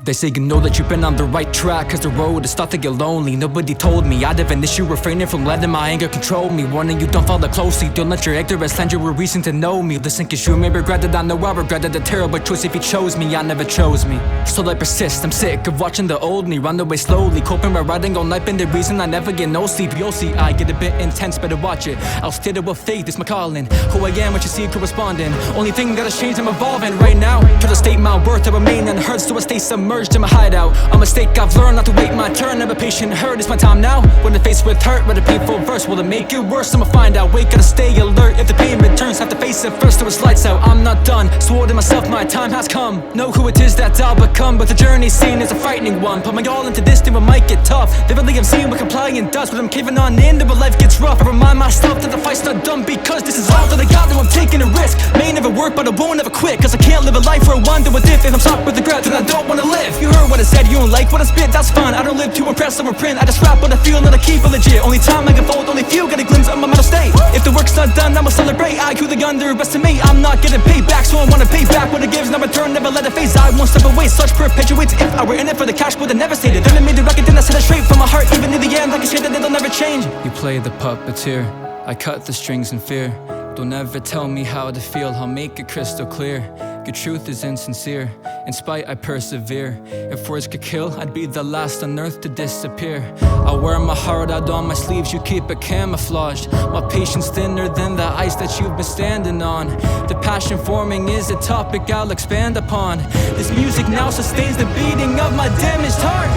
They say you know that you've been on the right track, cause the road is thought to get lonely. Nobody told me I'd have an issue refraining from letting my anger control me. Warning you, don't follow closely, don't let your ignorance lend you a reason to know me. Listen, cause you may regret it, I know I regretted the terrible choice. If you chose me, I never chose me. So I persist, I'm sick of watching the old me run away slowly, coping by writing all night, been the reason I never get no sleep. You'll see, I get a bit intense, better watch it. I'll state it with faith, it's my calling. Who I am, what you see corresponding. Only thing that has changed, I'm evolving right now. Try to state my worth, I remain unheard, so I stay submerged in my hideout. A mistake I've learned not to wait my turn. Never patient, hurt, it's my time now. When the faced with hurt, write a painful verse. Will it make it worse? I'ma find out. Wait, gotta stay alert. If the pain returns, have to face it first till it's lights out. I'm not done, swore to myself my time has come. Know who it is that I'll become, but the journey seen is a frightening one. Put my all into this, then it might get tough. Vividly I'm seeing what complying does, but I'm caving on in, but life gets rough. I remind myself that the fight's not done, because this is all that I got, now I'm taking a risk. May never work, but I won't ever quit, cause I can't live a life where I wonder what if I'm stuck with regret, then I don't wanna live. You heard what I said, you don't like what I spit, that's fine. I don't live to impress or print, I just rap what I feel and I keep it legit. Only time I can fold, only few get a glimpse of my mental state. If the work's not done, I'ma celebrate. I who the underestimate, I'm not getting paid back, so I wanna pay back what it gives, never return, never let it phase. I won't step away, such perpetuates. If I were in it for the cash, would've never stated. Then I made the record, then I said it straight from my heart, even in the end, like I said that it'll never change. You play the puppeteer, I cut the strings in fear. Don't ever tell me how to feel, I'll make it crystal clear. Your truth is insincere, in spite I persevere. If words could kill, I'd be the last on earth to disappear. I wear my heart out on my sleeves, you keep it camouflaged. My patience thinner than the ice that you've been standing on. The passion forming is a topic I'll expand upon. This music now sustains the beating of my damaged heart.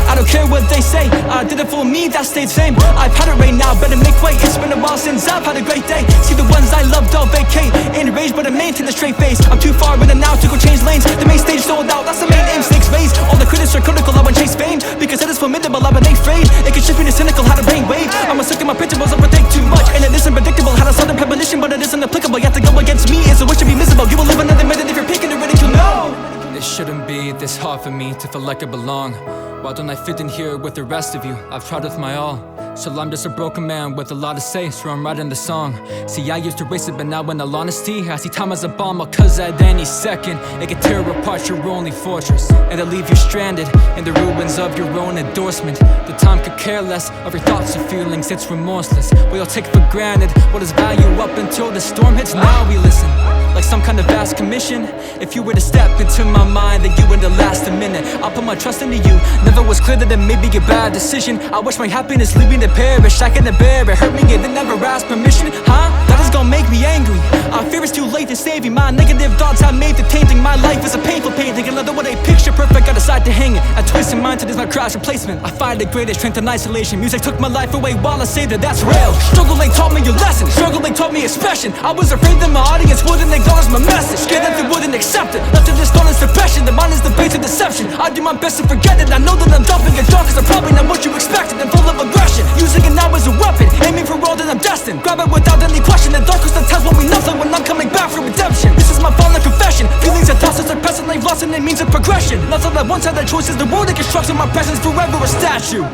I don't care what they say, I did it for me, that stayed same. I've had it right now, better make way. It's been a while since I've had a great day. See the ones I loved all vacate, in rage but I maintain a straight face. I'm too far in and now to go change lanes. The main stage sold out, that's the main aim, stakes raised. All the critics are critical, I won't chase fame, because it is formidable, I won't afraid. It can shift me to cynical, how to brain wave. I'm a suck in my principles, I predict too much, and it isn't predictable. Had a sudden premonition, but it isn't applicable. You have to go against me, it's a wish to be miserable. You will live another minute if you're picking the ridicule, no. It shouldn't be this hard for me to feel like I belong. Why don't I fit in here with the rest of you? I've tried with my all, so I'm just a broken man with a lot to say, so I'm writing the song. See, I used to race it, but now in all honesty, I see time as a bomb, cause at any second it can tear apart your only fortress, and it'll leave you stranded in the ruins of your own endorsement. The time could care less of your thoughts or feelings, it's remorseless. We all take for granted what is value up until the storm hits. Now we listen, like some kind of vast commission. If you were to step into my mind, then you wouldn't last a minute. I'll put my trust into you. Never was clear that it may be a bad decision. I wish my happiness leaving to perish. I can't bear it, hurt me and then never ask permission. Huh? That is gonna make me angry. I fear it's too late to save you. My negative thoughts I made the tainting. My life is a painful painting. Another one a picture perfect, I decide to hang it. I twist in mind till there's my crash replacement. I find the greatest strength in isolation. Music took my life away while I saved it, that's real. Struggle ain't taught me a lesson, struggle ain't taught me expression. I was afraid that my audience wouldn't acknowledge my message, scared that they wouldn't accept it. Left in this honest depression, the mind is the base of deception. I do my best to forget it, I know that I'm dumping it dark, cause I'm probably not what you expected. I'm full of aggression, using it now as a weapon, aiming for all that I'm destined. Grab it without any question, the darkest of times won't mean nothing when I'm coming back for redemption. This is my final confession, feelings and thoughts are present, they've lost and it means a progression. Not that I once had that choice, is the world that constructs in my presence forever a statue.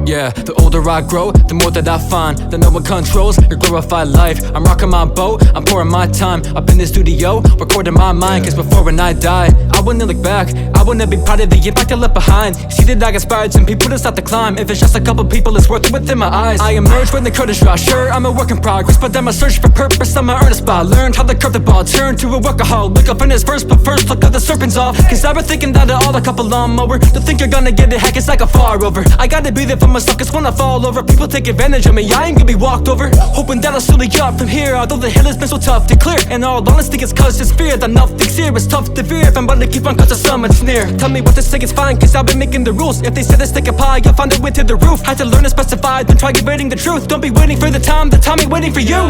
Yeah, the older I grow, the more that I find that no one controls your glorified life. I'm rocking my boat, I'm pouring my time up in the studio, recording my mind. Cause before when I die, I wouldn't look back, I wouldn't be proud of the impact I left behind. See that I inspired some people to start to climb. If it's just a couple people, it's worth it within my eyes. I emerged when the curtains dry, sure I'm a work in progress, but then my search for purpose, I'm a earnest spot. Learned how to curve the ball, turned to a workaholic. Up in his verse, but first look at the serpents off. Cause I've been thinking that it all a couple lawnmower. To think you're gonna get it, heck it's like a far over. I gotta be there for on myself, cause when I fall over, people take advantage of me, I ain't gonna be walked over. Hoping that I'll slowly up from here, although the hill has been so tough to clear. And all honesty, it's cause just fear that nothing's here. It's tough to fear if I'm about to keep on cause the summit's near. Tell me what to say, it's fine, cause I've been making the rules. If they say to stick a pie, I'll find a way to the roof. Had to learn to specify, then try evading the truth. Don't be waiting for the time ain't waiting for you.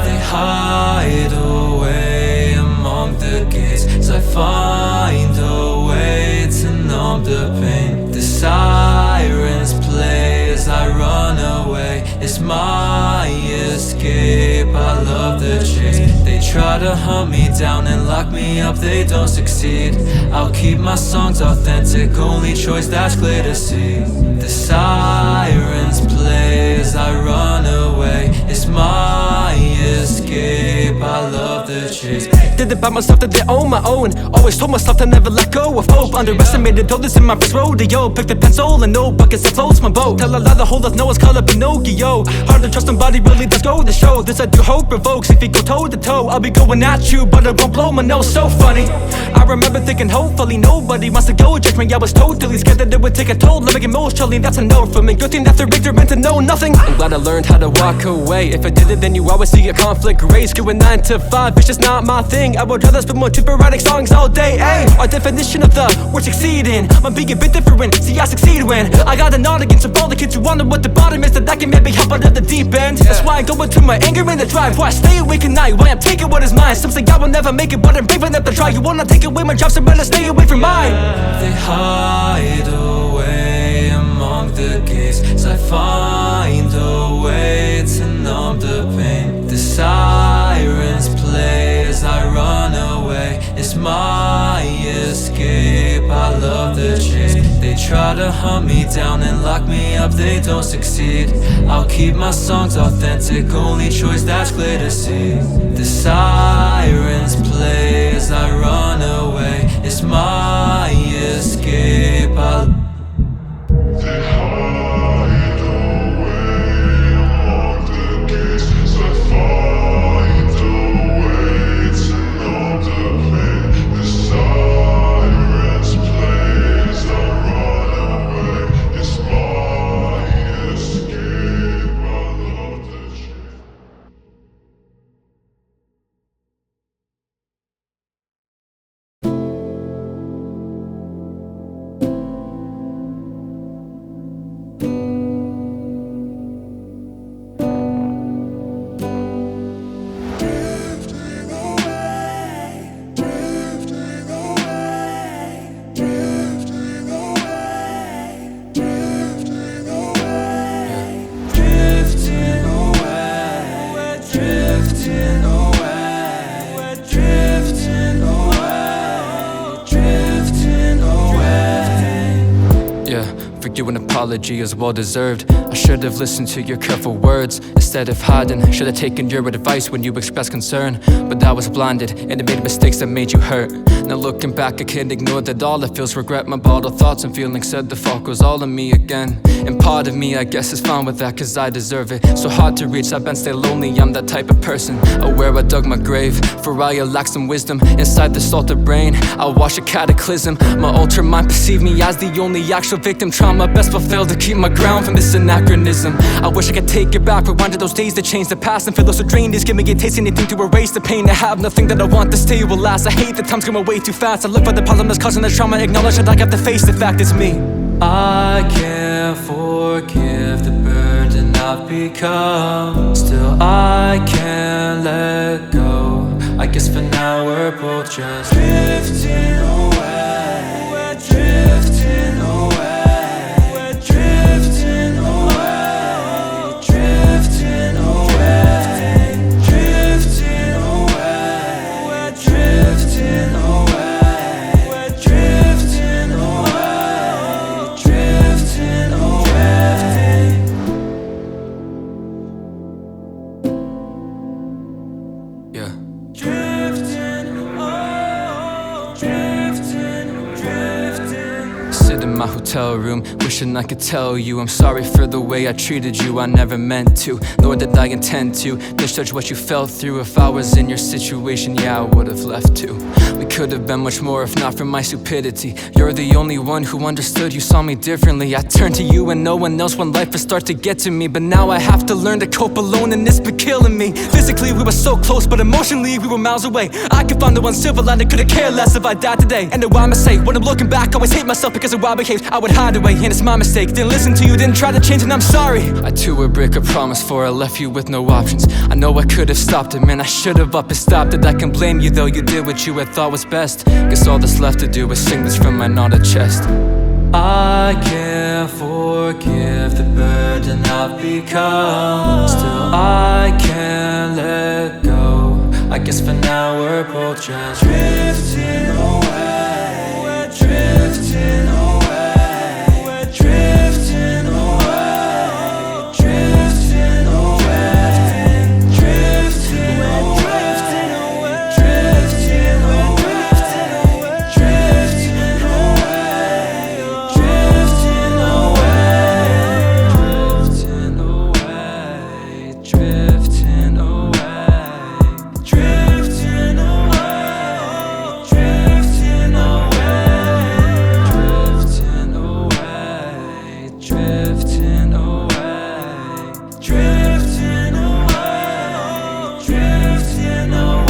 They hide away among the gates, so I find a way to numb the pain. The sirens play as I run away, it's my escape, I love the chase. They try to hunt me down and lock me up, they don't succeed. I'll keep my songs authentic, only choice that's clear to see. The sirens play as I run away, it's my escape, I love the chase. Did it by myself, did it on my own. Always told myself to never let go of hope. Underestimated all this in my first rodeo. Picked a pencil and no buckets that floats my boat. Tell a lie, the whole of Noah's called a Pinocchio. Hard to trust somebody, really does go to show. This I do hope provokes, if you go toe to toe, I'll be going at you, but it won't blow my nose. So funny, I remember thinking hopefully nobody wants to go judge me. I was totally scared that it would take a toll, living emotionally, that's a no for me. Good thing that they're ignorant to know nothing. I'm glad I learned how to walk away. If I did it, then you always see a conflict race. Going 9 to 5, it's just not my thing. I would rather spend more to sporadic songs all day, ayy. Our definition of the word succeeding, I'm being a bit different, see I succeed when I got a nod against all the kids who wonder what the bottom is, that I can maybe help out at the deep end. That's why I go into my anger and the drive, why I stay awake at night, why I'm taking what is mine. Some say I will never make it, but I'm brave enough to try. You wanna take away my job, so better stay away from mine. They hide away among the gates, so I find a way to numb the pain. The sirens play as I run away, it's my escape, I love the chase. They try to hunt me down and lock me up, they don't succeed. I'll keep my songs authentic, only choice that's clear to see. The sirens play as I run away, it's my escape, They hide away among the gates, so I find a way to numb the pain. The sirens play as I run away, it's my escape, I love the chase. You an apology is well deserved. I should have listened to your careful words instead of hiding. Should have taken your advice when you expressed concern, but I was blinded and I made mistakes that made you hurt. Now looking back, I can't ignore that all it feels regret. My bottled thoughts and feelings said the fault goes all on me again. And part of me, I guess, is fine with that, cause I deserve it. So hard to reach, I've been stay lonely, I'm that type of person. Aware I dug my grave, for I lack some wisdom. Inside the salted brain, I'll wash a cataclysm. My ultra mind perceived me as the only actual victim. Trying my best but failed to keep my ground from this anachronism. I wish I could take it back, rewind to those days that changed the past. And feel those so drained, is giving it taste, anything to erase the pain. I have nothing that I want to stay will last. I hate that time's coming way too fast. I look for the problem that's causing the trauma, acknowledge that I have to face the fact it's me. I can't forgive the burden I've become. Still I can't let go. I guess for now we're both just drifting away. We're drifting away. We're drifting away. Drifting away. Drifting away. We're drifting away. We're drifting away. Drifting away. Yeah. Drifting away. hotel room, wishing I could tell you I'm sorry for the way I treated you. I never meant to, nor did I intend to misjudge what you felt through. If I was in your situation, yeah, I would've left too. We could have been much more if not for my stupidity. You're the only one who understood, you saw me differently. I turned to you and no one else when life would start to get to me. But now I have to learn to cope alone and it's been killing me. Physically we were so close, but emotionally we were miles away. I could find the one silver line, I could've cared less if I died today. And why I'ma say, when I'm looking back, I always hate myself because of how I behaved. I would hide away, and it's my mistake. Didn't listen to you, didn't try to change, and I'm sorry. I too a break a promise for I left you with no options. I know I could've stopped it, man, I should've up and stopped it. I can blame you though, you did what you had thought was best. Guess all that's left to do is sing this from my knotted chest. I can't forgive the burden I've become. Still I can't let go. I guess for now we're both just drifting away. We're drifting away. We're drifting away. Drifting away. Drifting away. Drifting away. Drifting away. Drifting away. Drifting away. Drifting away. Drifting away. Drifting away. Drifting away. Drifting away. Drifting away.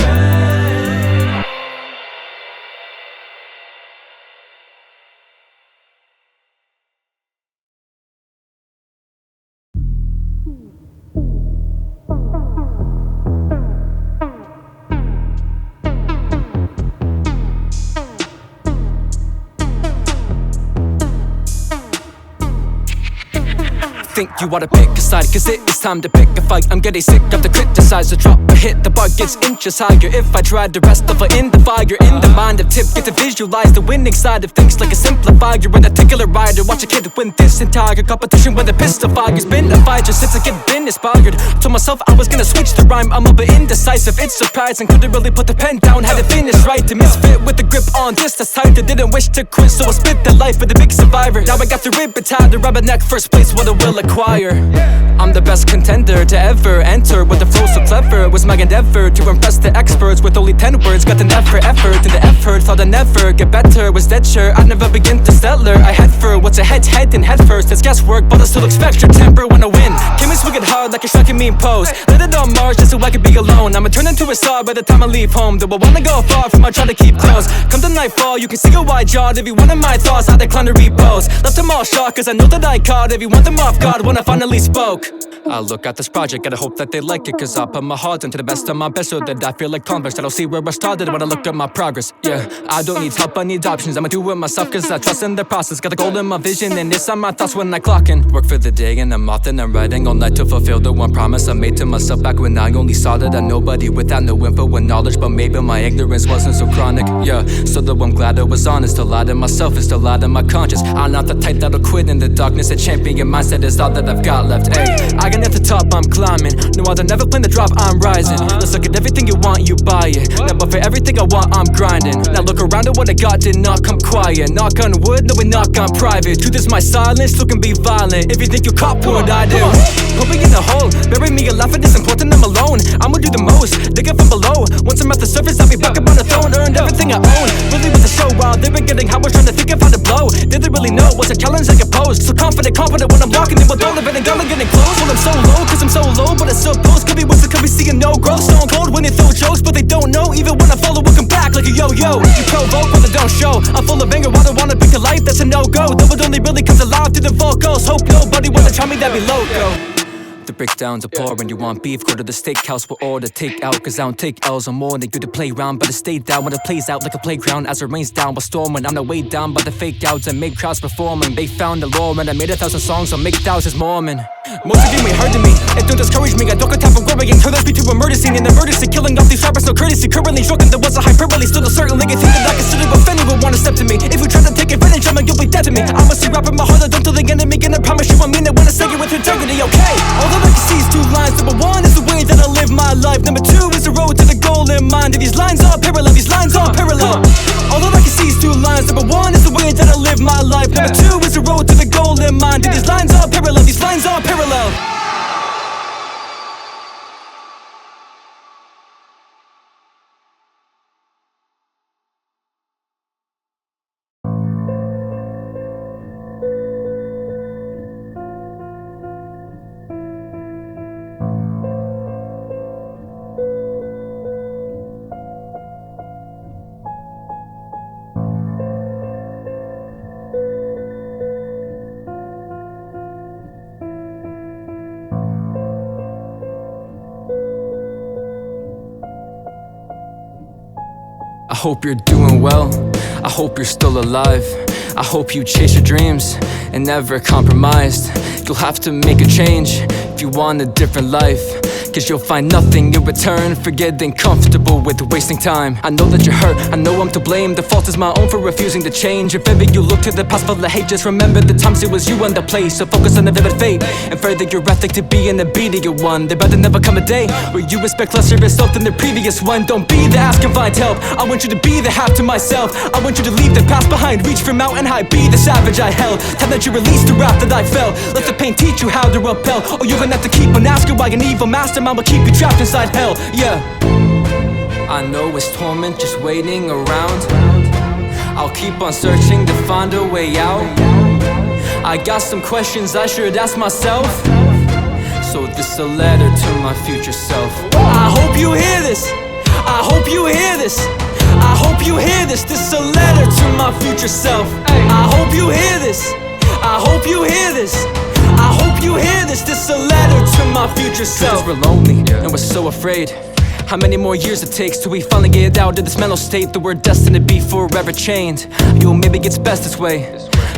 Think you ought to pick a side, cause it is time to pick a fight. I'm getting sick of the criticize, the drop a hit, the bar gets inches higher. If I tried to rest of in the fire, in the mind of Tip, get to visualize the winning side of things like a simplifier. In a particular rider, watch a kid win this entire competition when the pistol fire's been a fight just since I get been inspired. Told myself I was gonna switch the rhyme, I'm a bit indecisive. It's surprising, couldn't really put the pen down, had to finish right. To misfit with the grip on this, that's tighter. Didn't wish to quit, so I spit the life of the big survivor. Now I got the rib tied, the rubber neck, first place, what I will acquire. I'm the best contender to ever enter with a flow so clever. It was my endeavor to impress the experts with only 10 words. Got the effort and the effort. Thought I'd never get better. Was dead sure I'd never begin to stellar. I head for what's ahead, head and head first. It's guesswork, but I still expect your temper when I win. Came in swinging hard like a striking mean pose. Let it on Mars just so I could be alone. I'ma turn into a star by the time I leave home. Though I wanna go far from I try to keep close. Come the nightfall, you can see a wide jawed. Every one of my thoughts I decline to repose. Left them all shocked cause I know that I caught every one of them off guard when I finally spoke. I look at this project, gotta hope that they like it, cause I put my heart into the best of my best so that I feel accomplished. I don't see where I started when I look at my progress. Yeah, I don't need help, I need options. I'ma do it myself cause I trust in the process. Got the goal in my vision and it's on my thoughts when I clock in. Work for the day and I'm off and I'm writing all night to fulfill the one promise I made to myself back when I only saw that I'm nobody without no info and knowledge. But maybe my ignorance wasn't so chronic, yeah. So though I'm glad I was honest, to lie to myself is to lie to my conscience. I'm not the type that'll quit in the darkness. A champion mindset is all that I've got left, ayy. I got at the top, I'm climbing. No, I'll never plan the drop, I'm rising. Let's look at everything you want, you buy it. Now, but for everything I want, I'm grinding. Now look around at what I got, did not come quiet. Knock on wood, no, we knock on private. Truth is my silence, so can be violent. If you think you caught what I do, put me in the hole, bury me alive, it is important I'm alone. I'ma do the most, dig it from below. Once I'm at the surface, I'll be back up on the throne. Earned everything I own, really with the show. While they were getting how I was trying to think of how to blow. Did they really know what's a challenge I could pose? So confident when I'm walking in with all of it and gonna getting close. Well, I'm so low, cause I'm so low, but I suppose could be worse, could be seeing no growth. Stone cold when they throw jokes, but they don't know. Even when I follow, we'll come back like a yo-yo. You provoke, but I don't show. I'm full of anger, I don't wanna pick a life, that's a no-go. Though it only really comes alive through the vocals. Hope nobody wanna try me, that'd be loco. The breakdowns are pouring, you want beef, go to the steakhouse, we'll order takeout. Cause I don't take L's, I'm more than good to play around. But I stay down when it plays out like a playground. As it rains down while storming, I'm not weighed down by the fake outs and make crowds performing. They found the law and I made 1,000 songs, so make thousands more, man. Most of you ain't heard of me, it don't discourage me. I don't got time for worrying, turn this beat to a murder scene. An emergency, killing off these rappers, no courtesy. Currently joking, there was a hyperbole. Still a certain nigga think that I consider if anyone wanna step to me. If you try to take advantage of me, you'll be dead to me. I'ma see rapping my heart, I don't tell the enemy. And I promise you I mean it when I say it with integrity, okay? All that I can see is 2 lines. Number 1 is the way that I live my life. Number 2 is the road to the goal in mind. And these lines are parallel, these lines are parallel. All that I can see is 2 lines. lines. Number one is the way that I live my life. Number two is the road to the goal in mind. These lines are parallel, these lines are parallel. I hope you're doing well, I hope you're still alive. I hope you chase your dreams and never compromised. You'll have to make a change if you want a different life, cause you'll find nothing in return for getting comfortable with wasting time. I know that you're hurt, I know I'm to blame. The fault is my own for refusing to change. If ever you look to the past full of hate, just remember the times it was you and the place. So focus on the vivid fate and further your ethic to be an obedient one. There better never come a day where you expect less of yourself than the previous one. Don't be the ask and find help, I want you to be the half to myself. I want you to leave the past behind, reach for mountain high, be the savage I held. Time that you release the wrath that I felt. Let the pain teach you how to repel, or you're gonna have to keep on asking why an evil mastermind will keep you trapped inside hell, yeah. I know it's torment just waiting around. I'll keep on searching to find a way out. I got some questions I should ask myself, so this a letter to my future self. I hope you hear this, I hope you hear this, I hope you hear this. This is a letter to my future self. I hope you hear this, I hope you hear this, I hope you hear this. This is a letter to my future self. 'Cause we're lonely and we're so afraid. How many more years it takes till we finally get out of this mental state that we're destined to be forever chained? Yo, maybe it's best this way,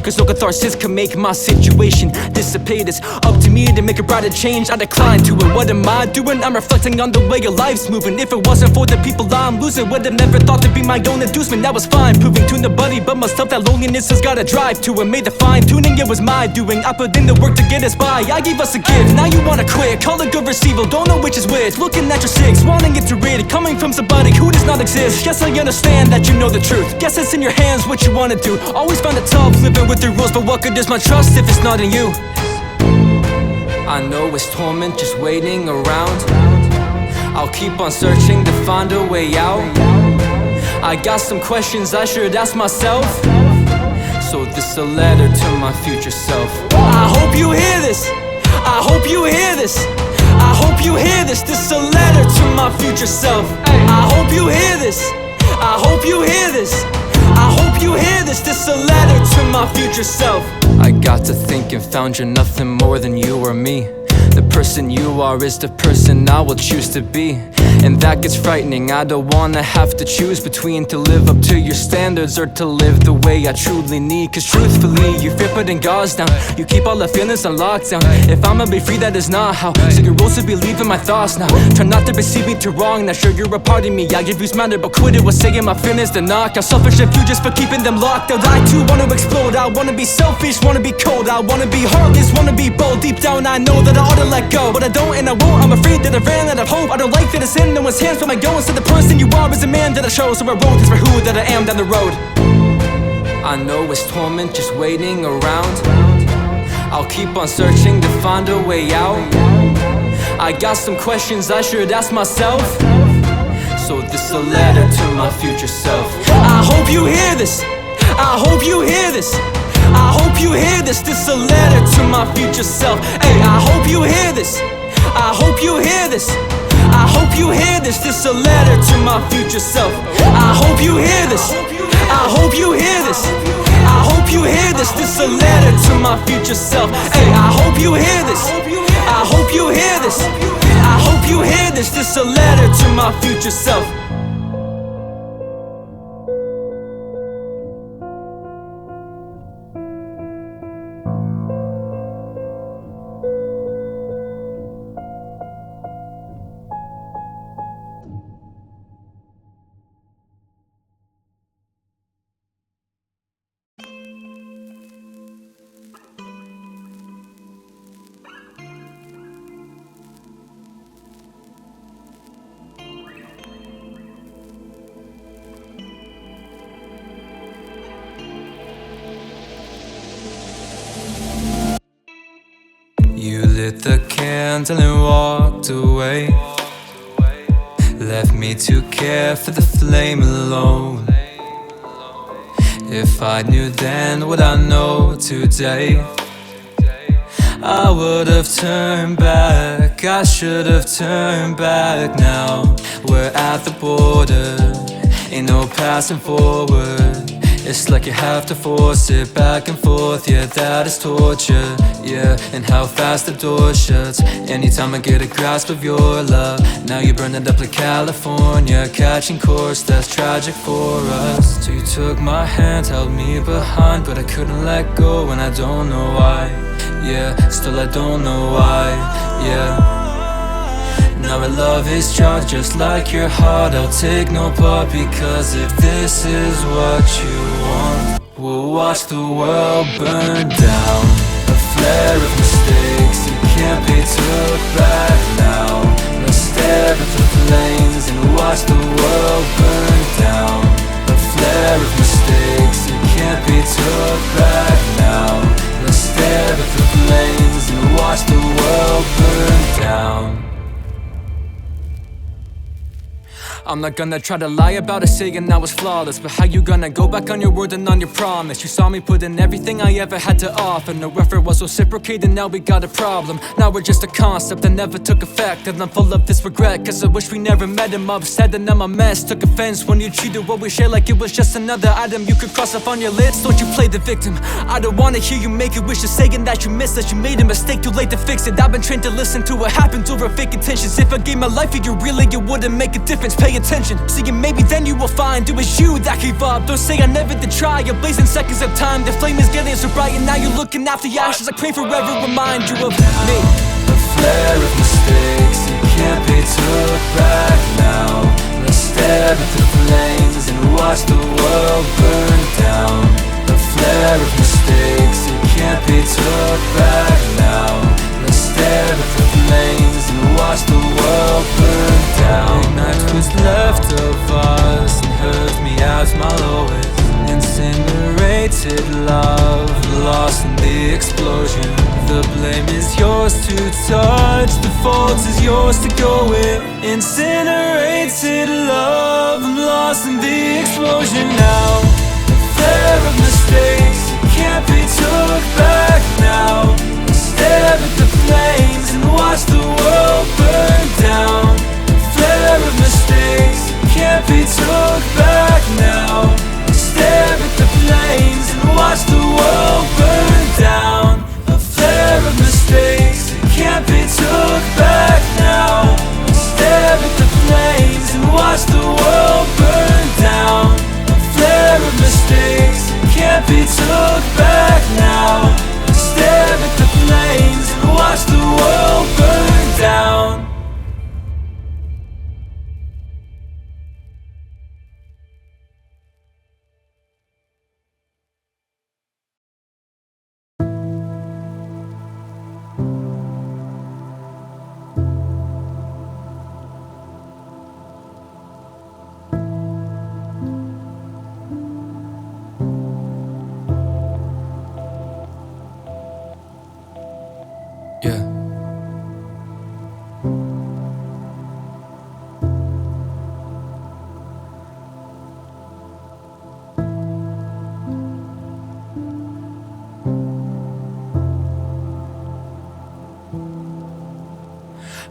cause no catharsis can make my situation dissipate. It's up to me to make a brighter change. I decline to it, what am I doing? I'm reflecting on the way your life's moving. If it wasn't for the people I'm losing, would've never thought to be my own inducement. That was fine, proving to nobody but myself that loneliness has got a drive to it. Made the fine tuning, it was my doing. I put in the work to get us by, I gave us a gift. Now you wanna quit, call it good versus evil, don't know which is which. Looking at your six, wanting it to read it, coming from somebody who does not exist. Guess I understand that you know the truth, guess it's in your hands what you wanna do. Always find it tough living with your rules, but what good is my trust if it's not in you? I know it's torment just waiting around. I'll keep on searching to find a way out. I got some questions I should ask myself, so this a letter to my future self. I hope you hear this, I hope you hear this, I hope you hear this. This is a letter to my future self. I hope you hear this, I hope you hear this, I hope you hear this. This is a letter to my future self. I got to think and found you're nothing more than you or me. The person you are is the person I will choose to be, and that gets frightening. I don't wanna have to choose between to live up to your standards or to live the way I truly need. Cause truthfully, you fear putting guards down, you keep all the feelings on lockdown. If I'ma be free, that is not how. So your rules to believe in my thoughts now. Try not to perceive me too wrong. Not sure you're a part of me, I give views matter, but quit it was saying my feelings to knock out. Selfish of you just for keeping them locked out. I too wanna explode, I wanna be selfish, wanna be cold, I wanna be heartless, wanna be bold. Deep down I know that I ought to let go, but I don't and I won't. I'm afraid that I ran out of hope. I don't like that it's in no one's hands, but my goal instead the person you are is a man that I chose. So I wrote this for who that I am down the road. I know it's torment just waiting around. I'll keep on searching to find a way out. I got some questions I should ask myself, so this a letter to my future self. I hope you hear this, I hope you hear this, I hope you hear this. This a letter to my future self. Hey, I hope you hear this, I hope you hear this, I hope you hear this. This a letter to my future self. I hope you hear this, I hope you hear this, I hope you hear this. This a letter to my future self. Hey, I hope you hear this, I hope you hear this, I hope you hear this. This a letter to my future self. You lit the candle and walked away, left me to care for the flame alone. If I knew then what I know today, I would have turned back. I should have turned back now. We're at the border, ain't no passing forward. It's like you have to force it back and forth. Yeah, that is torture. Yeah, and how fast the door shuts anytime I get a grasp of your love. Now you burn it up like California, catching course, that's tragic for us. So you took my hand, held me behind, but I couldn't let go and I don't know why. Yeah, still I don't know why. Yeah, now our love is charged just like your heart. I'll take no part, because if this is what you want, we'll watch the world burn down. A flare of mistakes, it can't be took back now. Let's stare at the flames and watch the world burn down. A flare of mistakes, it can't be took back now. Let's stare at the flames and watch the world burn down. I'm not gonna try to lie about it, saying I was flawless, but how you gonna go back on your word and on your promise? You saw me put in everything I ever had to offer. No effort was reciprocated, now we got a problem. Now we're just a concept that never took effect, and I'm full of this regret, cause I wish we never met. I'm upset and I'm a mess. Took offense when you treated what we share like it was just another item you could cross off on your list. Don't you play the victim, I don't wanna hear you make a wish. Just saying that you missed, that you made a mistake, too late to fix it. I've been trained to listen to what happens over fake intentions. If I gave my life for you, really it wouldn't make a difference. Pay attention, see, and maybe then you will find it was you that gave up. Don't say I never did try, you're blazing seconds of time. The flame is getting so bright and now you're looking after the ashes. I pray forever remind you of me. A flare of mistakes, it can't be took back now. Let's stare at the flames and watch the world burn down. A flare of mistakes, it can't be took back now. Let's stare at the flames and watch the world burn down. Ignite what's left of us and hurt me as my lowest. Incinerated love, lost in the explosion. The blame is yours to touch, the fault is yours to go with. Incinerated love, I'm lost in the explosion now. A flare of mistakes, it can't be took back now. Stare at the flames and watch the world burn down. A flare of mistakes, it can't be took back now. Stare at the flames and watch the world burn down. A flare of mistakes, it can't be took back now. Stare at the flames and watch the world burn down. A flare of mistakes, it can't be took back now. Stare at the flames and watch the world burn down. Yeah.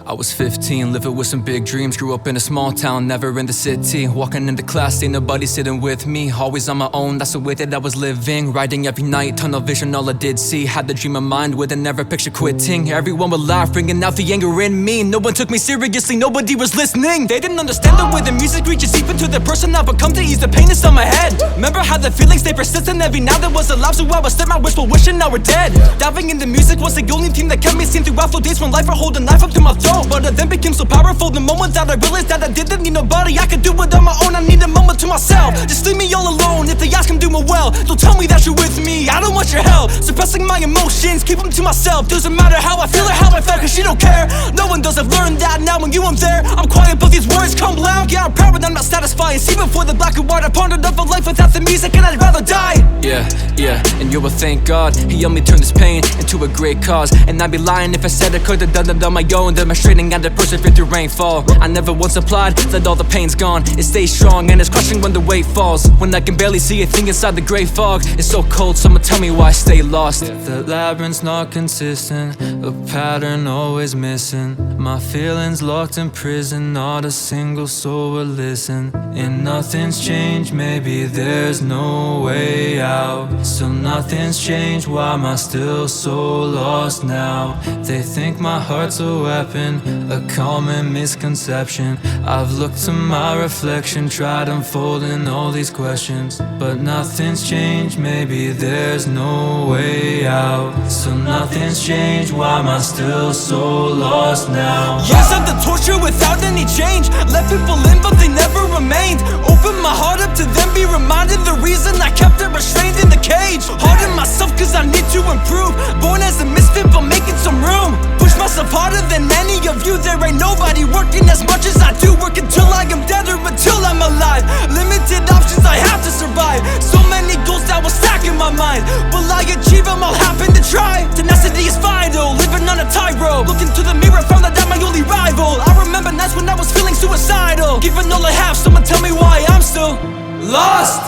I was 15, living with some big dreams. Grew up in a small town, never in the city. Walking into class, ain't nobody sitting with me. Always on my own, that's the way that I was living. Riding every night, tunnel vision, all I did see. Had the dream of mind with and never picture quitting. Everyone would laugh, bringing out the anger in me. No one took me seriously, nobody was listening. They didn't understand the way the music reaches deep into the person I've become, to ease the pain that's on my head. Remember how the feelings, they persistent. Every now there was a lapse, so I would slip my whisper, wishing now we're dead. Diving into music was the only thing that kept me sane throughout the days when life would hold a knife up to my throat. But it then became so powerful the moment that I realized that I didn't need nobody. I could do it on my own, I need a moment to myself. Just leave me all alone, if they ask I'm doing well. Don't tell me that you're with me, I don't want your help. Suppressing my emotions, keep them to myself. Doesn't matter how I feel or how I I felt cause she don't care. No one does, I've learned that now when you aren't there. I'm quiet but these words come loud. Yeah, I'm proud but I'm not satisfied. See before the black and white, I pondered of a life without the music and I'd rather die. Yeah, and you will thank God he helped me turn this pain into a great cause. And I'd be lying if I said I could've done it on my own, demonstrating and persevering through rainfall. I never once applied that all the pain's gone. It stays strong and it's crushing when the weight falls. When I can barely see a thing inside the gray fog. It's so cold, someone tell me why I stay lost. The labyrinth's not consistent, a pattern always missing. My feelings locked in prison, not a single soul will listen. And nothing's changed, maybe there's no way out. So nothing's changed, why am I still so lost now? They think my heart's a weapon, a common misconception. I've looked to my reflection, tried unfolding all these questions, but nothing's changed, maybe there's no way out. So nothing's changed, why am I still so lost now? Years of the torture without any change. Let people in but they never remained. Open my heart up to them, be reminded the reason I kept it restrained in the cage. Hard on myself cause I need to improve. Born as a misfit but making some room. Push myself harder than any of you. There ain't nobody working as much as I do. Work until I am dead or until I'm alive. Limited options, I have to survive. So many goals that will stack in my mind. Will I achieve them? I'll happen to try. Tenacity is vital, living on a tightrope. Looking to the mirror, found that I'm my only rival. I remember nights when I was feeling suicidal. Giving all I have, someone tell me why I'm still lost.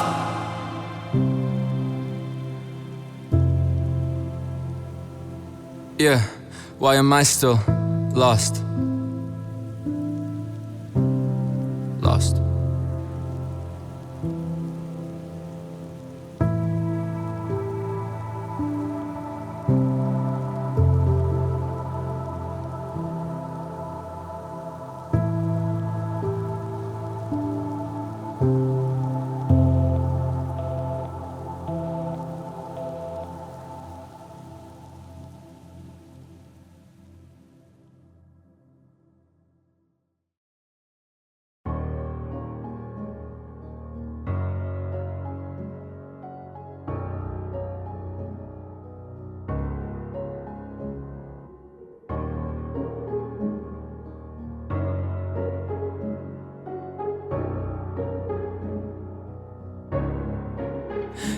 Yeah, why am I still lost? Lost.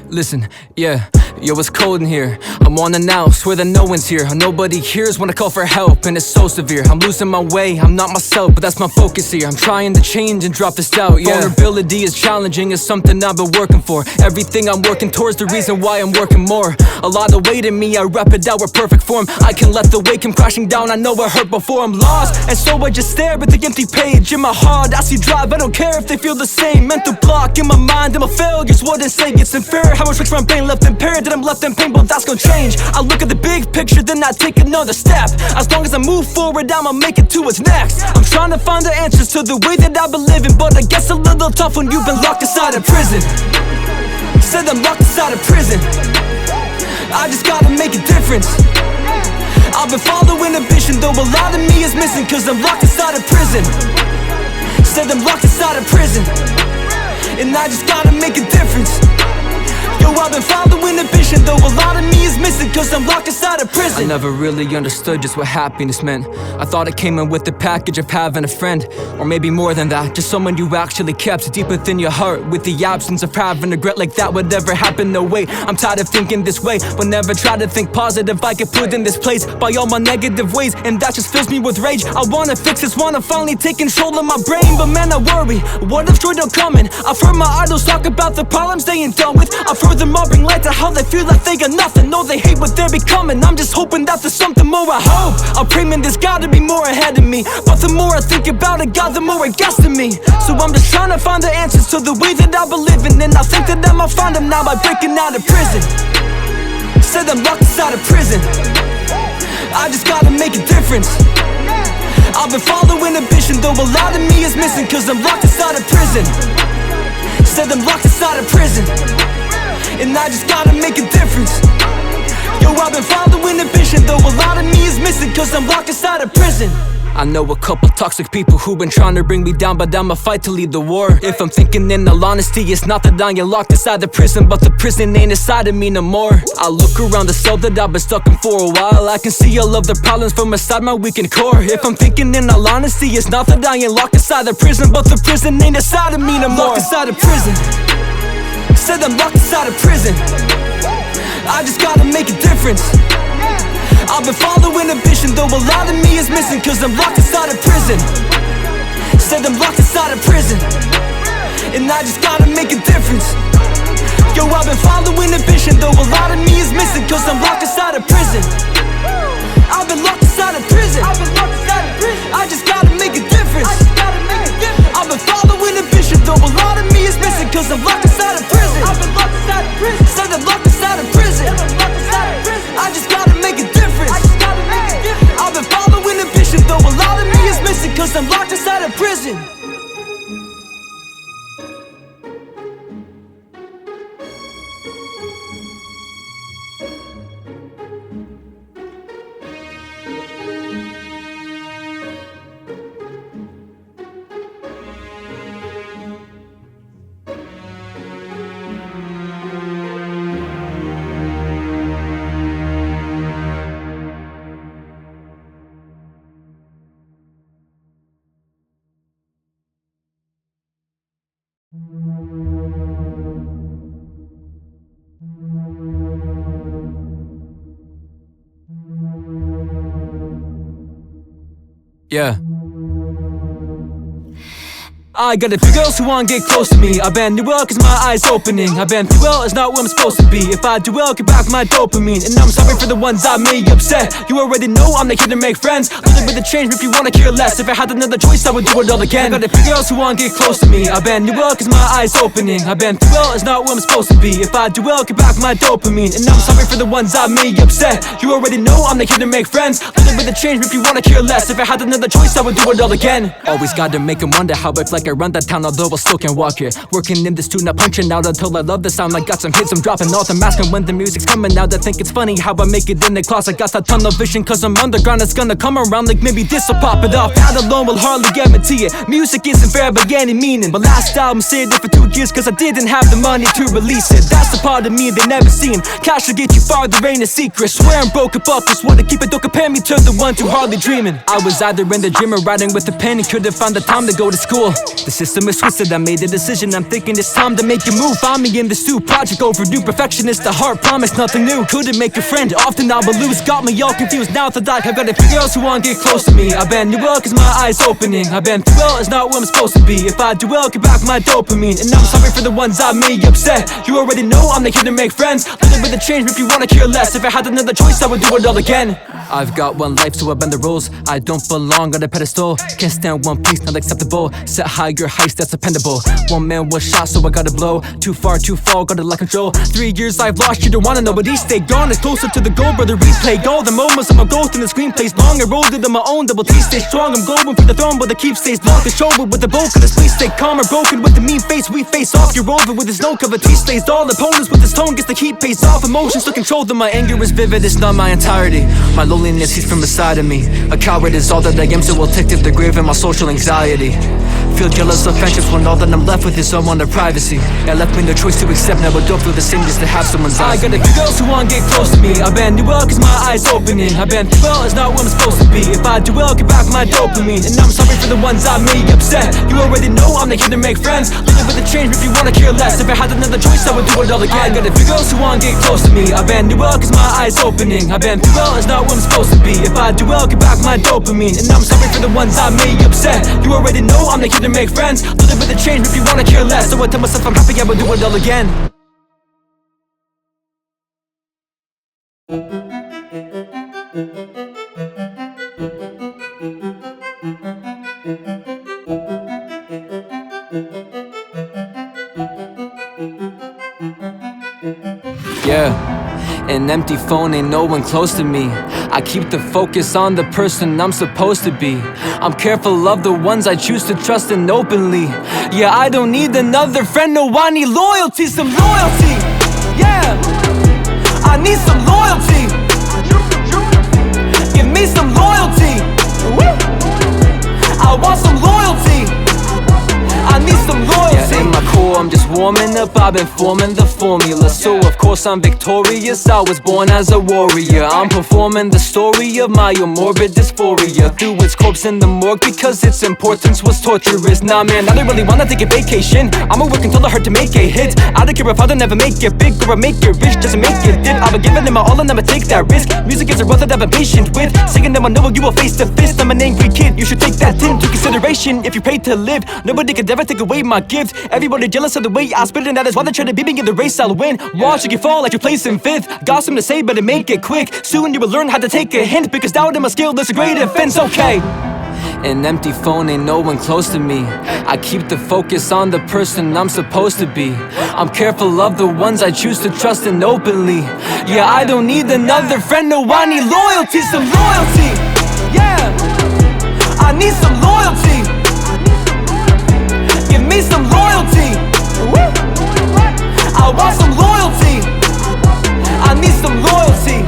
Listen, yeah, yo, it's cold in here. I'm on the now, swear that no one's here. Nobody hears when I call for help, and it's so severe. I'm losing my way, I'm not myself, but that's my focus here. I'm trying to change and drop this doubt, yeah. Vulnerability is challenging, it's something I've been working for. Everything I'm working towards, the reason why I'm working more. A lot of weight in me, I rep it out with perfect form. I can let the weight come crashing down, I know it hurt before. I'm lost, and so I just stare at the empty page. In my heart, I see drive, I don't care if they feel the same. Mental block in my mind, and my failures wouldn't say it's unfair. How much tricks my brain left impaired, that I'm left in pain, but that's gonna change. I look at the big picture, then I take another step. As long as I move forward, I'ma make it to what's next. I'm trying to find the answers to the way that I've been living, but I guess a little tough when you've been locked inside a prison. Said I'm locked inside a prison. I just gotta make a difference. I've been following a vision, though a lot of me is missing, cause I'm locked inside a prison. Said I'm locked inside a prison, and I just gotta make a difference. Yo, I've been following a vision, though a lot of me is missing, cause I'm locked inside a prison. I never really understood just what happiness meant. I thought it came in with the package of having a friend, or maybe more than that, just someone you actually kept deep within your heart, with the absence of having regret like that would ever happen. No way, I'm tired of thinking this way, but never try to think positive. I get put in this place by all my negative ways, and that just fills me with rage. I wanna fix this, wanna finally take control of my brain, but man, I worry, what if joy don't come in? I've heard my idols talk about the problems they ain't done with. I've heard them all bring light to how they feel like they got nothing. No, they hate what they're becoming. I'm just hoping that there's something more. I hope, I'm praying there's gotta be more ahead of me, but the more I think about it, God, the more it gets to me. So I'm just trying to find the answers to the way that I've been living, and I think that I'ma find them now by breaking out of prison. Said I'm locked inside a prison. I just gotta make a difference. I've been following a vision, though a lot of me is missing, cause I'm locked inside a prison. Said I'm locked inside a prison, and I just gotta make a difference. Yo, I've been following a vision, though a lot of me is missing, cause I'm locked inside a prison. I know a couple toxic people who've been trying to bring me down, but I'ma fight to lead the war. If I'm thinking in all honesty, it's not that I am locked inside the prison, but the prison ain't inside of me no more. I look around the cell that I've been stuck in for a while. I can see all of the problems from inside my weakened core. If I'm thinking in all honesty, it's not that I am locked inside the prison, but the prison ain't inside of me no more. Locked inside of prison. Said I'm locked inside of prison. I just gotta make a difference. I've been following a vision, though a lot of me is missing, cause I'm locked inside of prison. Said I'm locked inside of prison, and I just gotta make a difference. Yo, I've been following a vision, though a lot of me is missing, cause I'm locked inside of prison. I've been locked inside of prison. I just gotta make a difference. I've been following a vision, though a lot of me is missing, cause I'm locked inside of prison. Said I'm locked inside of prison. I just gotta make a difference. I've been following a vision, though a lot of me is missing, cause I'm locked inside of prison. Yeah. I got a few girls who wanna get close to me. I been do well cause my eyes opening. I been too well, it's not where I'm supposed to be. If I do well, get back my dopamine. And I'm sorry for the ones I made upset. You already know I'm not here to make friends. A little bit of change if you wanna care less. If I had another choice, I would do it all again. I got a few girls who wanna get close to me. I been do well cause my eyes opening. I been too well, it's not where I'm supposed to be. If I do well, get back my dopamine. And I'm sorry for the ones I made upset. You already know I'm not here to make friends. A little bit of change if you wanna care less. If I had another choice, I would do it all again. Always gotta make them wonder how it's like I run that town, although I still can't walk it. Working in this tune, not punching out until I love the sound. I got some hits, I'm dropping off the mask, and when the music's coming out, I think it's funny how I make it in the class. I got that tunnel vision cause I'm underground, it's gonna come around, like maybe this'll pop it off. That alone will hardly guarantee it. Music isn't fair by any meaning. My last album stayed there for 2 years cause I didn't have the money to release it. That's the part of me they never seen. Cash will get you far, there ain't a secret. Swear I'm broke about this, wanna keep it, don't compare me to the ones who hardly dreaming. I was either in the gym or riding with a pen and couldn't find the time to go to school. The system is twisted, I made a decision, I'm thinking it's time to make a move. Find me in this new project, overdue, perfectionist, the heart promise nothing new. Couldn't make a friend, often I will lose. Got me all confused, now the dark, I've got a few girls who wanna get close to me. I been do well cause my eyes opening. I been too well, it's not where I'm supposed to be. If I do well, get back my dopamine. And I'm sorry for the ones I made upset. You already know I'm not here to make friends. Little bit of change if you wanna care less. If I had another choice, I would do it all again. I've got one life, so I bend the rules. I don't belong on a pedestal. Can't stand one piece, not acceptable. Set higher heights, that's dependable. One man was shot, so I gotta blow. Too far, too fall, gotta let control. 3 years I've lost, you don't wanna know, but each stay gone. It's closer to the goal, brother, replay. All the moments of my growth in the screenplays long. I rolled it on my own, double T, stay strong. I'm going for the throne, but the keep stays long. Control it with the bulk of this, please stay calm. I'm broken with the mean face, we face off. You're over with this no cover, T stays all. Opponents with this tone, gets the heat pays off. Emotions to control them, my anger is vivid, it's not my entirety. My loneliness is from inside of me. A coward is all that I am, so I'll take to the grave in my social anxiety. Feel jealous of friendships when all that I'm left with is someone to privacy. It left me no choice to accept, never don't feel the same just to have someone's eyes. I got a few girls who wanna get close to me. I been do well cause my eyes opening. I been too well, it's not where I'm supposed to be. If I do well, get back my dopamine. And I'm sorry for the ones I made upset. You already know I'm not here to make friends. Little bit of change if you wanna care less. If I had another choice, I would do it all again. I got a few girls who wanna get close to me. I been do well cause my eyes opening. I been too well, it's not where I'm supposed to be. If I do well, get back my dopamine. And I'm sorry for the ones I made upset. You already know I'm not here to make friends. Little bit of change if you wanna care less. So I tell myself I'm happy, I will do it all again. Yeah, an empty phone, ain't no one close to me. I keep the focus on the person I'm supposed to be. I'm careful of the ones I choose to trust in openly. Yeah, I don't need another friend, no, I need loyalty, some loyalty. Yeah, I need some loyalty. Give me some loyalty. Woo. warming up, I've been forming the formula. So of course I'm victorious, I was born as a warrior. I'm performing the story of my morbid dysphoria through its corpse in the morgue, because its importance was torturous. Nah man, I don't really wanna take a vacation. I'ma work until I hurt to make a hit. I don't care if I don't ever make it big or I make it rich, doesn't make it dip. I've been giving it my all and I'ma take that risk. Music is a road that I've been patient with, singing them I know you will face to fist. I'm an angry kid, you should take that into consideration if you pray to live. Nobody could ever take away my gift. Everybody jealous of the way I spit, and that is why they try to beat me in the race. I'll win. Watch you fall like you're placing fifth. Got something to say, better make it quick. Soon you will learn how to take a hint, because doubting my skill is a great offense. Okay. An empty phone, ain't no one close to me. I keep the focus on the person I'm supposed to be. I'm careful of the ones I choose to trust and openly. Yeah, I don't need another friend, no, I need loyalty, some loyalty. Yeah, I need some loyalty. Give me some loyalty. I want some loyalty. I need some loyalty.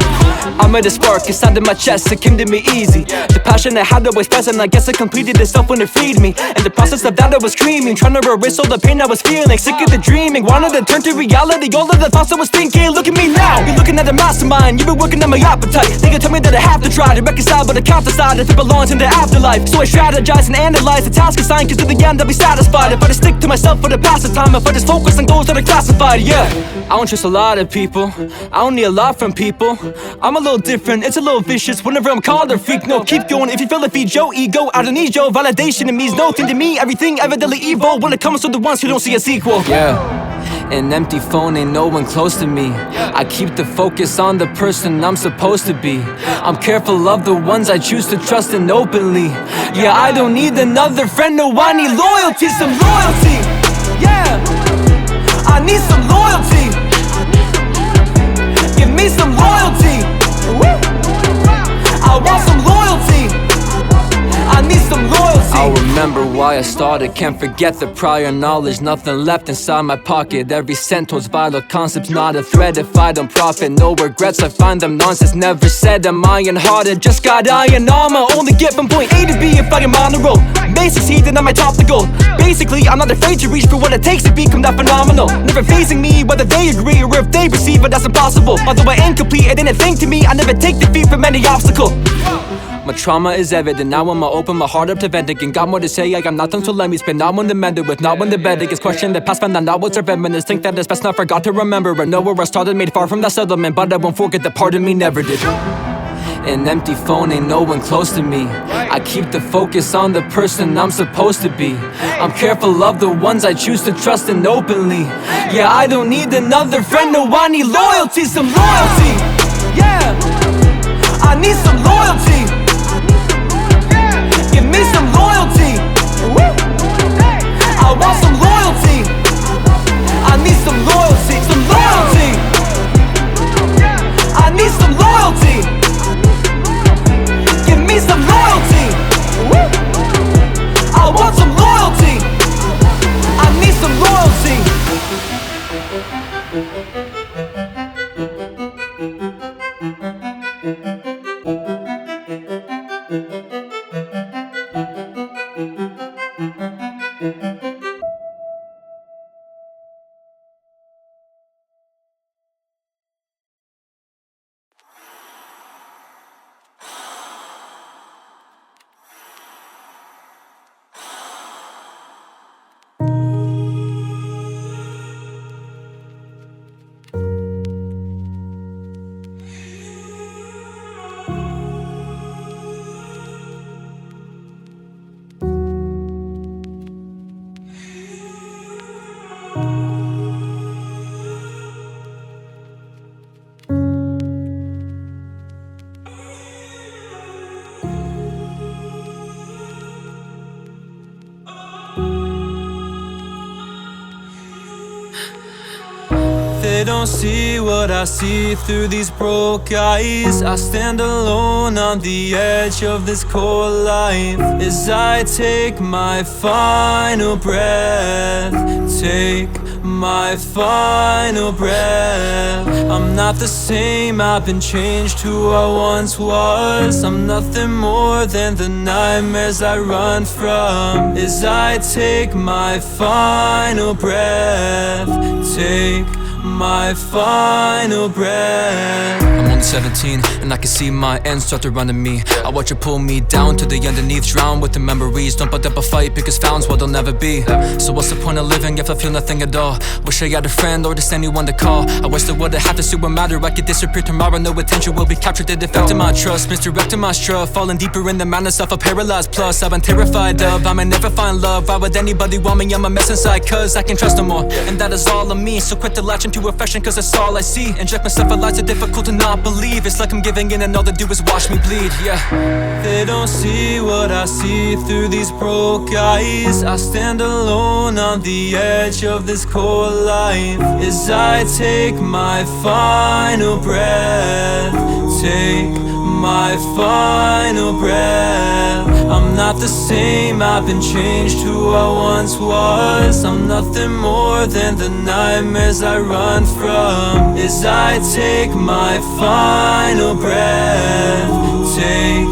I made a spark inside of my chest, it came to me easy. The passion I had always present, I guess it completed itself when it freed me. In the process of that I was screaming, trying to erase all the pain I was feeling. Sick of the dreaming, wanted to turn to reality all of the thoughts I was thinking. Look at me now, you're looking at a mastermind. You've been working on my appetite. They can tell me that I have to try to reconcile, but I can't decide if it belongs in the afterlife. So I strategize and analyze the task assigned, cause to the end I'll be satisfied if I just stick to myself for the passing time. If I just focus on goals that are classified, yeah. I don't trust a lot of people, I don't need a lot from people. I'm a little different, it's a little vicious whenever I'm called a freak. No, keep going if you feel it, feed your ego. I don't need your validation, it means nothing to me. Everything evidently evil when it comes to the ones who don't see a sequel. Yeah, an empty phone, ain't no one close to me. I keep the focus on the person I'm supposed to be. I'm careful of the ones I choose to trust and openly. Yeah, I don't need another friend, no, I need loyalty, some loyalty. Yeah, I need some loyalty. Give me some loyalty. I want some loyalty. I need some loyalty. I'll remember why I started, can't forget the prior knowledge. Nothing left inside my pocket, every cent towards vital concepts. Not a threat if I don't profit, no regrets, I find them nonsense. Never said I'm iron-hearted, just got iron armor. Only get from point A to B if I am on the road. Basics heat, then I might top the goal. Basically, I'm not afraid to reach for what it takes to become that phenomenal. Never phasing me whether they agree or if they perceive it as impossible. Although I incomplete, it ain't a thing to me, I never take defeat from any obstacle. My trauma is evident, now I'ma open my heart up to vent again. Got more to say, I got nothing to let me spend. Not when the mend it with, not when the bed it gets questioned. The past, found out not what's reminisce. Think that it's best not forgot to remember. I know where I started, made far from that settlement, but I won't forget the part of me never did. An empty phone, ain't no one close to me. I keep the focus on the person I'm supposed to be. I'm careful of the ones I choose to trust and openly. Yeah, I don't need another friend, no, I need loyalty, some loyalty. Yeah, I need some loyalty. Give me some loyalty. I want some loyalty. I need some loyalty, some loyalty. I need some loyalty. Give me some loyalty. I want some loyalty. I need some loyalty. They don't see what I see through these broke eyes. I stand alone on the edge of this cold life as I take my final breath. Take my final breath. I'm not the same, I've been changed who I once was. I'm nothing more than the nightmares I run from as I take my final breath. Take my final breath. I'm only 17 and I can see my end start to run to me. I watch it pull me down to the underneath, drown with the memories. Don't put up a fight because found's what they'll never be. So what's the point of living if I feel nothing at all? Wish I had a friend or just anyone to call. I wish there would've had to see what matter. I could disappear tomorrow, no attention will be captured. It affected my trust, misdirected my struggle, falling deeper in the madness of a paralyzed plus. I've been terrified of, I may never find love. Why would anybody want me? I'm a mess inside cause I can trust no more. And that is all of me, so quick to latch into affection cause that's all I see. Inject myself with lies, so difficult to not believe. It's like I'm giving in and all they do is watch me bleed, yeah. They don't see what I see through these broke eyes. I stand alone on the edge of this cold life as I take my final breath. Take my final breath. I'm not the same, I've been changed who I once was. I'm nothing more than the nightmares I run from as I take my final breath. Take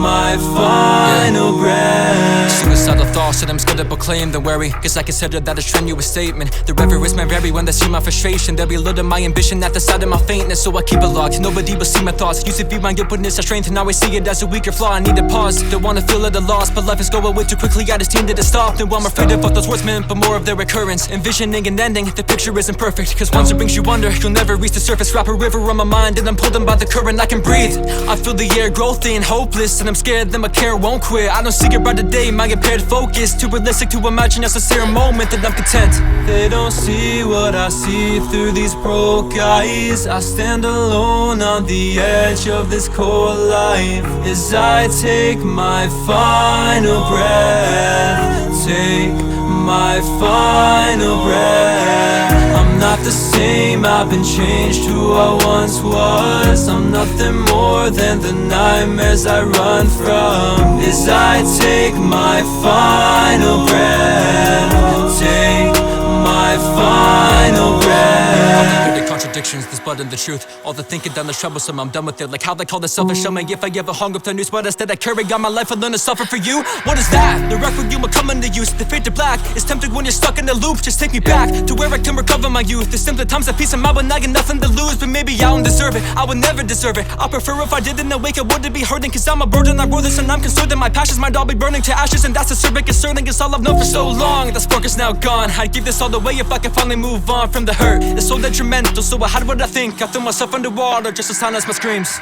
my final breath. Suicidal thoughts that I'm scared to proclaim. Don't worry, cause I consider that a strenuous statement. The river is my very when they see my frustration. There'll be a little of my ambition at the side of my faintness, so I keep it locked. Nobody will see my thoughts. Used to be my good witness, a strength, and now I see it as a weaker flaw. I need to pause, don't wanna feel at a loss, but life is going way too quickly. I just needed to stop. Now I'm afraid of what those words meant, but more of their recurrence. Envisioning an ending, the picture isn't perfect, cause once it brings you under, you'll never reach the surface. Wrap a river on my mind and I'm pulled in by the current. I can breathe, I feel the air grow thin, hopeless, and I'm scared that my care won't quit. I don't see it by the day, my impaired focus. Too realistic to imagine a sincere moment that I'm content. They don't see what I see through these broke eyes. I stand alone on the edge of this cold life as I take my final breath. Take my final breath. I'm not the same, I've been changed who I once was. I'm nothing more than the nightmares I run from as I take my final breath. Take my final breath. Contradictions, there's blood in the truth. All the thinking done is troublesome, I'm done with it. Like how they call this selfish. Show me if I ever hung up the news, but instead I carry on my life and learn to suffer for you. What is that? The record you are coming to use. The fade to black is tempting when you're stuck in a loop. Just take me back to where I can recover my youth. There's simpler times of peace of mind when I got nothing to lose. But maybe I don't deserve it, I would never deserve it. I prefer if I didn't awake, I wouldn't be hurting. Cause I'm a burden, I wrote this and I'm concerned that my passions might all be burning to ashes. And that's a certain concerning, it's all I've known for so long. That spark is now gone. I'd give this all away if I could finally move on from the hurt. It's so detrimental, so I had what I think. I threw myself underwater just as silence my screams.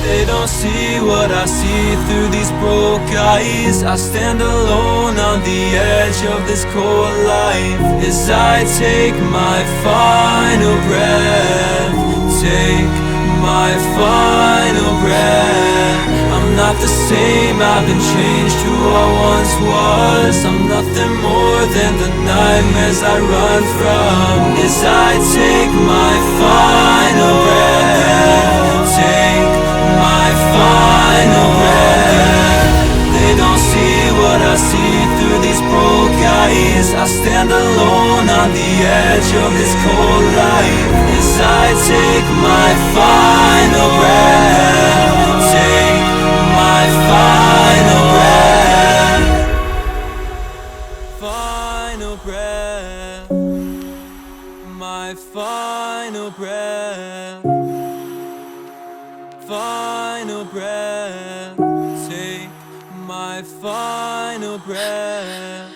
They don't see what I see through these broke eyes. I stand alone on the edge of this cold life as I take my final breath. Take my final breath. I'm not the same, I've been changed who I once was. I'm nothing more than the nightmares I run from as I take my final breath. Take my final breath. They don't see what I see through these broke eyes. I stand alone on the edge of this cold life as I take my final breath. Take my final breath. Final breath. My final breath. Final breath. Take my final breath.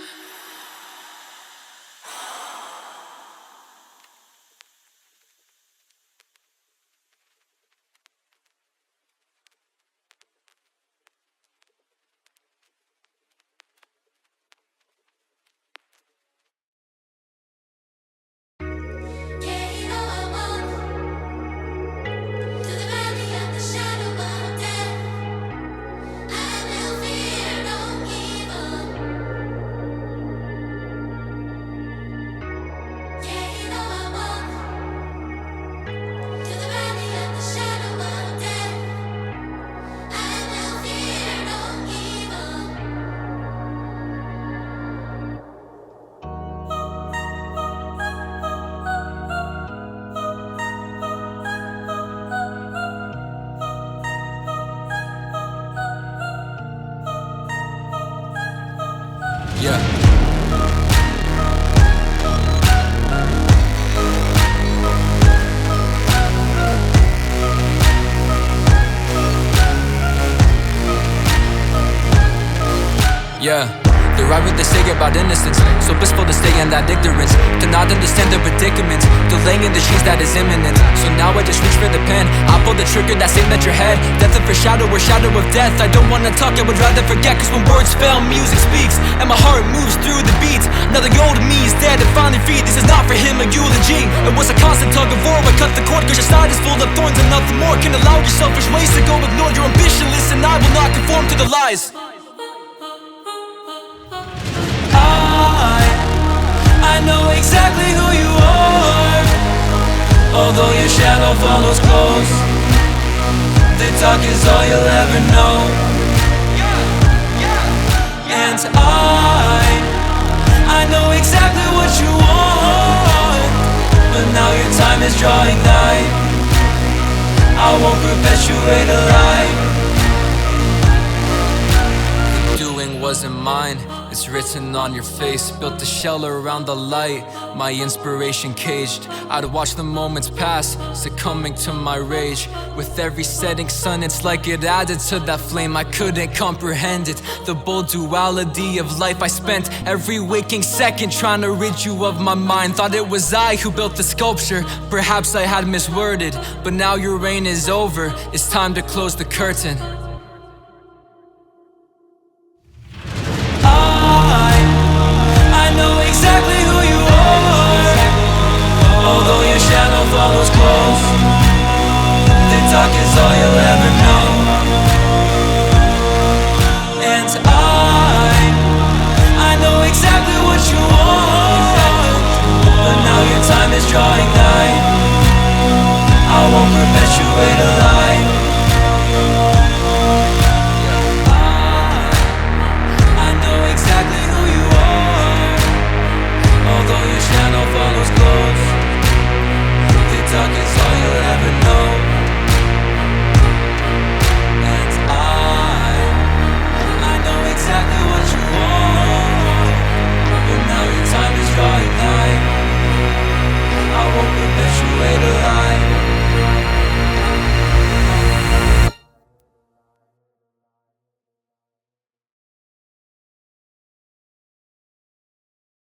Yeah, they're right what they say about innocence. So blissful to stay in that ignorance, to not understand the predicament, delaying the change that is imminent. So now I just reach for the pen, I pull the trigger that's aimed at your head. Death of a shadow or shadow of death. I don't wanna talk, I would rather forget. Cause when words fail, music speaks, and my heart moves through the beats. Now the old me is dead and finally free. This is not for him a eulogy, it was a constant tug of war. I cut the cord cause your side is full of thorns, and nothing more can allow your selfish ways to go. Ignore your ambition, listen, I will not conform to the lies. I know exactly who you are, although your shadow follows close. The dark is all you'll ever know. And I know exactly what you want, but now your time is drawing nigh. I won't perpetuate a lie. The doing wasn't mine, it's written on your face. Built a shell around the light, my inspiration caged. I'd watch the moments pass, succumbing to my rage. With every setting sun, it's like it added to that flame. I couldn't comprehend it, the bold duality of life. I spent every waking second trying to rid you of my mind. Thought it was I who built the sculpture, perhaps I had misworded. But now your reign is over, it's time to close the curtain. I know exactly who you are, although your shadow follows close. The dark is all you'll ever